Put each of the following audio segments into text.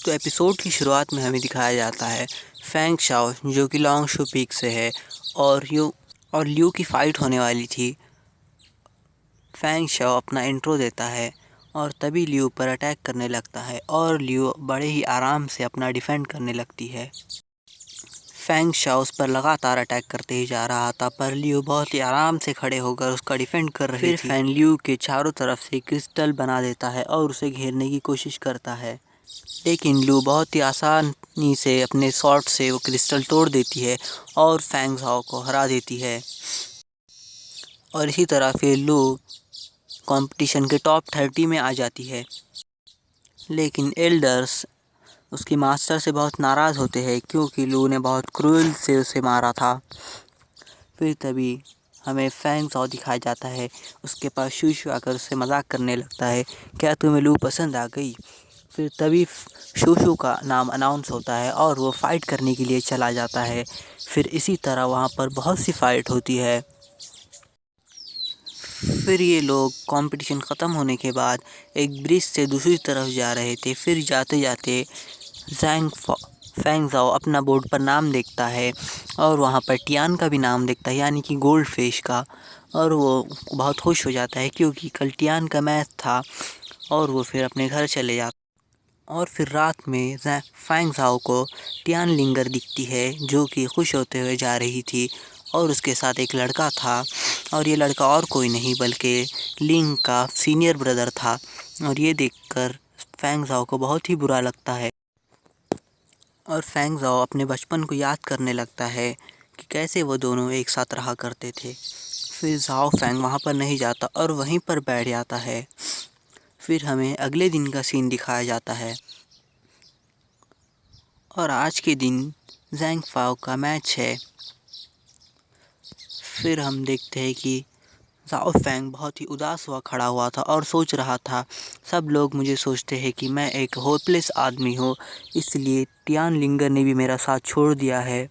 तो एपिसोड की शुरुआत में हमें दिखाया जाता है फैंग शाओ जो कि लॉन्गशो पीक से है और ल्यू की फ़ाइट होने वाली थी। फैंग शाओ अपना इंट्रो देता है और तभी ल्यू पर अटैक करने लगता है और ल्यू बड़े ही आराम से अपना डिफेंड करने लगती है। फैंग शाओ उस पर लगातार अटैक करते ही जा रहा था पर ल्यू बहुत ही आराम से खड़े होकर उसका डिफेंड कर रही थी। फिर फैंग ल्यू के चारों तरफ से क्रिस्टल बना देता है और उसे घेरने की कोशिश करता है, लेकिन ल्यू बहुत ही आसानी से अपने शॉट से वो क्रिस्टल तोड़ देती है और फैंग शाओ को हरा देती है। और इसी तरह फिर ल्यू कंपटीशन के टॉप 30 में आ जाती है। लेकिन एल्डर्स उसकी मास्टर से बहुत नाराज़ होते हैं क्योंकि ल्यू ने बहुत क्रूएल से उसे मारा था। फिर तभी हमें फैंग शाओ दिखाया जाता है, उसके पास शूशू आकर उससे मजाक करने लगता है, क्या तुम्हें ल्यू पसंद आ गई। फिर तभी शूशू का नाम अनाउंस होता है और वो फ़ाइट करने के लिए चला जाता है। फिर इसी तरह वहाँ पर बहुत सी फ़ाइट होती है। फिर ये लोग कंपटीशन ख़त्म होने के बाद एक ब्रिज से दूसरी तरफ जा रहे थे। फिर जाते जाते फैंग शाओ अपना बोर्ड पर नाम देखता है और वहाँ पर टियान का भी नाम देखता है, यानी कि गोल्ड फिश का, और वो बहुत खुश हो जाता है क्योंकि कल टियान का मैच था। और वो फिर अपने घर चले जाता और फिर रात में फैंग शाओ को टियान लिंगर दिखती है जो कि खुश होते हुए जा रही थी और उसके साथ एक लड़का था और ये लड़का और कोई नहीं बल्कि लिंग का सीनियर ब्रदर था। और ये देखकर फैंग शाओ को बहुत ही बुरा लगता है और फैंग शाओ अपने बचपन को याद करने लगता है कि कैसे वो दोनों एक साथ रहा करते थे। फिर झाओ फैंग वहाँ पर नहीं जाता और वहीं पर बैठ जाता है। फिर हमें अगले दिन का सीन दिखाया जाता है और आज के दिन ज़ैंग फाओ का मैच है। फिर हम देखते हैं कि झाओ फैंग बहुत ही उदास हुआ खड़ा हुआ था और सोच रहा था, सब लोग मुझे सोचते हैं कि मैं एक होपलेस आदमी हूँ, इसलिए टियान लिंगर ने भी मेरा साथ छोड़ दिया है।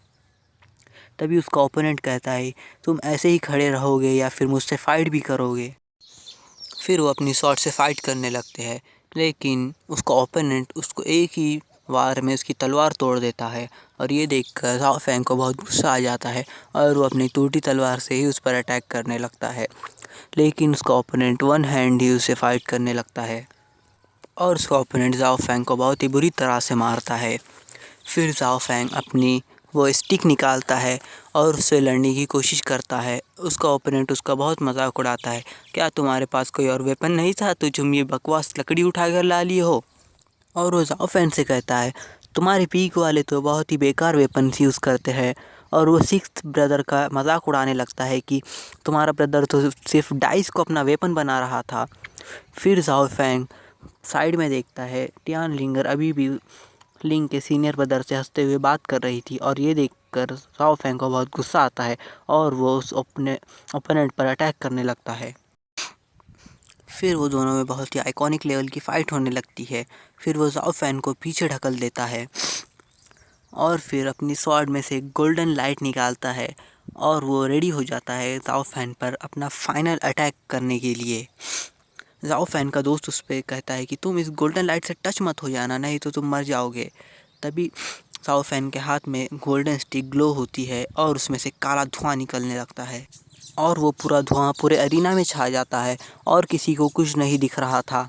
तभी उसका ओपोनेंट कहता है, तुम ऐसे ही खड़े रहोगे या फिर मुझसे फ़ाइट भी करोगे। फिर वो अपनी शॉट से फ़ाइट करने लगते हैं, लेकिन उसका ओपोनेंट उसको एक ही वार में उसकी तलवार तोड़ देता है और ये देखकर झाओ फैंग को बहुत गुस्सा आ जाता है और वो अपनी टूटी तलवार से ही उस पर अटैक करने लगता है। लेकिन उसका ओपोनेंट वन हैंड ही उसे फाइट करने लगता है और उसका ओपोनेंट झाओ फैंग को बहुत ही बुरी तरह से मारता है। फिर झाओ फैंग अपनी वो स्टिक निकालता है और उससे लड़ने की कोशिश करता है। उसका ओपोनेंट उसका बहुत मजाक उड़ाता है, क्या तुम्हारे पास कोई और वेपन नहीं था तो तुम ये बकवास लकड़ी उठाकर ला लिए हो। और वो झाओ फैंग से कहता है, तुम्हारे पीक वाले तो बहुत ही बेकार वेपन्स यूज़ करते हैं। और वो सिक्स्थ ब्रदर का मजाक उड़ाने लगता है कि तुम्हारा ब्रदर तो सिर्फ डाइस को अपना वेपन बना रहा था। फिर झाओ फैंग साइड में देखता है, टियान लिंगर अभी भी लिंग के सीनियर ब्रदर से हंसते हुए बात कर रही थी और ये देखकर झाओ फैंग को बहुत गुस्सा आता है और वो उस अपने ओपोनेंट पर अटैक करने लगता है। फिर वो दोनों में बहुत ही आइकॉनिक लेवल की फ़ाइट होने लगती है। फिर वो झाओ फैंग को पीछे ढकल देता है और फिर अपनी स्वॉर्ड में से गोल्डन लाइट निकालता है और वो रेडी हो जाता है झाओ फैंग पर अपना फाइनल अटैक करने के लिए। झाओ फैंग का दोस्त उस पर कहता है कि तुम इस गोल्डन लाइट से टच मत हो जाना, नहीं तो तुम मर जाओगे। तभी झाओ फैंग के हाथ में गोल्डन स्टिक ग्लो होती है और उसमें से काला धुआं निकलने लगता है और वो पूरा धुआं पूरे अरीना में छा जाता है और किसी को कुछ नहीं दिख रहा था।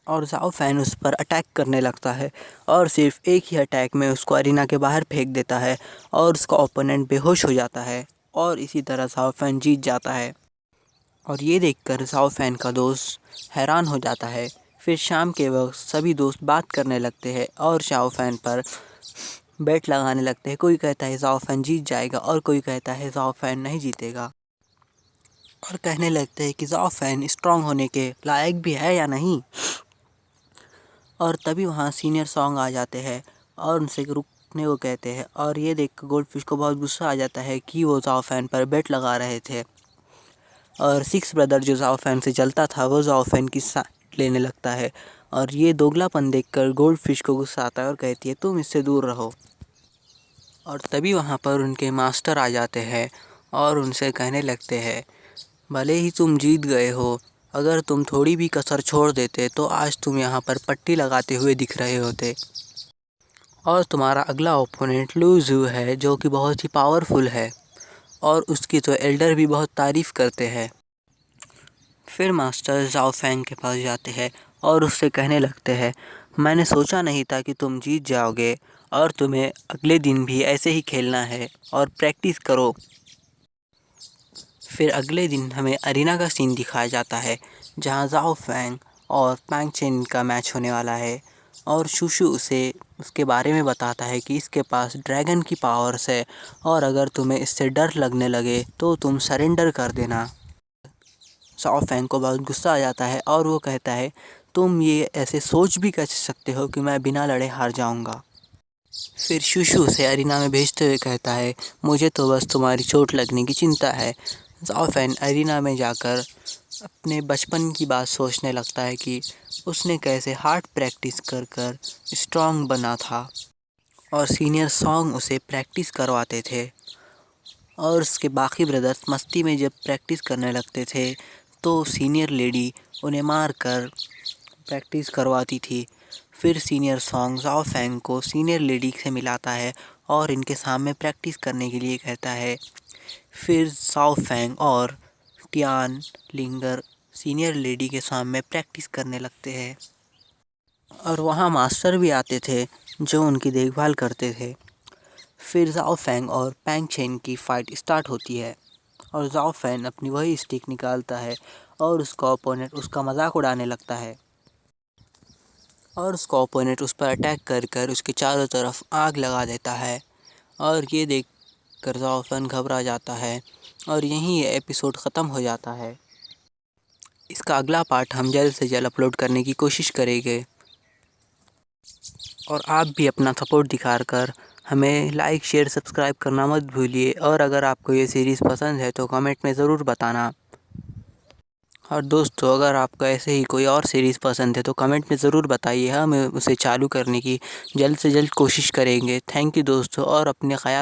और झाओ फैंग उस पर अटैक करने लगता है और सिर्फ एक ही अटैक में उसको अरीना के बाहर फेंक देता है और उसका ओपोनेंट बेहोश हो जाता है और इसी तरह झाओ फैंग जीत जाता है। और ये देखकर झाओ फैंग का दोस्त हैरान हो जाता है। फिर शाम के वक्त सभी दोस्त बात करने लगते हैं और झाओ फैंग पर बेट लगाने लगते हैं। कोई कहता है झाओ फैंग जीत जाएगा और कोई कहता है झाओ फैंग नहीं जीतेगा और कहने लगते हैं कि झाओ फैंग स्ट्रांग होने के लायक भी है या नहीं। और तभी वहाँ सीनियर सॉन्ग आ जाते हैं और उनसे रुकने को कहते हैं और ये देख गोल्ड फिश को बहुत गुस्सा आ जाता है कि वो झाओ फैंग पर बेट लगा रहे थे। और सिक्स ब्रदर जो झाओ फैंग से जलता था वो झाओ फैंग की साइड लेने लगता है और ये दोगलापन देखकर गोल्ड फिश को गुस्सा आता है और कहती है, तुम इससे दूर रहो। और तभी वहाँ पर उनके मास्टर आ जाते हैं और उनसे कहने लगते हैं, भले ही तुम जीत गए हो अगर तुम थोड़ी भी कसर छोड़ देते तो आज तुम यहाँ पर पट्टी लगाते हुए दिख रहे होते। और तुम्हारा अगला ओपोनेंट लू ज़ू है, जो कि बहुत ही पावरफुल है और उसकी तो एल्डर भी बहुत तारीफ़ करते हैं। फिर मास्टर ज़ाओ फैंग के पास जाते हैं और उससे कहने लगते हैं, मैंने सोचा नहीं था कि तुम जीत जाओगे और तुम्हें अगले दिन भी ऐसे ही खेलना है और प्रैक्टिस करो। फिर अगले दिन हमें अरीना का सीन दिखाया जाता है, जहां ज़ाओ फैंग और पैंग चेन का मैच होने वाला है और शूशु उसे उसके बारे में बताता है कि इसके पास ड्रैगन की पावर्स है और अगर तुम्हें इससे डर लगने लगे तो तुम सरेंडर कर देना। ज़ाओ फैंग को बहुत गुस्सा आ जाता है और वो कहता है, तुम ये ऐसे सोच भी कैसे सकते हो कि मैं बिना लड़े हार जाऊंगा। फिर शूशु उसे अरीना में भेजते हुए कहता है, मुझे तो बस तुम्हारी चोट लगने की चिंता है। ज़ाओ फैंग अरीना में जाकर अपने बचपन की बात सोचने लगता है कि उसने कैसे हार्ड प्रैक्टिस कर कर स्ट्रॉन्ग बना था और सीनियर सॉन्ग उसे प्रैक्टिस करवाते थे और उसके बाकी ब्रदर्स मस्ती में जब प्रैक्टिस करने लगते थे तो सीनियर लेडी उन्हें मार कर प्रैक्टिस करवाती थी। फिर सीनियर सॉन्ग ज़ाओ फैंग को सीनियर लेडी से मिलाता है और इनके सामने प्रैक्टिस करने के लिए कहता है। फिर ज़ाओ फैंग और टियान लिंगर सीनियर लेडी के सामने प्रैक्टिस करने लगते हैं और वहाँ मास्टर भी आते थे जो उनकी देखभाल करते थे। फिर ज़ाओ फैंग और पैंग चेन की फ़ाइट स्टार्ट होती है और ज़ाओ फैंग अपनी वही स्टिक निकालता है और उसका ओपोनेंट उसका मजाक उड़ाने लगता है और उसका ओपोनेंट उस पर अटैक कर कर उसके चारों तरफ आग लगा देता है और ये देख कर ज़ाओ फैंग घबरा जाता है और यहीं ये एपिसोड ख़त्म हो जाता है। इसका अगला पार्ट हम जल्द से जल्द अपलोड करने की कोशिश करेंगे और आप भी अपना सपोर्ट दिखाकर हमें लाइक शेयर सब्सक्राइब करना मत भूलिए। और अगर आपको ये सीरीज़ पसंद है तो कमेंट में ज़रूर बताना। और दोस्तों, अगर आपको ऐसे ही कोई और सीरीज़ पसंद है तो कमेंट में ज़रूर बताइए, हम उसे चालू करने की जल्द से जल्द कोशिश करेंगे। थैंक यू दोस्तों, और अपने ख़याल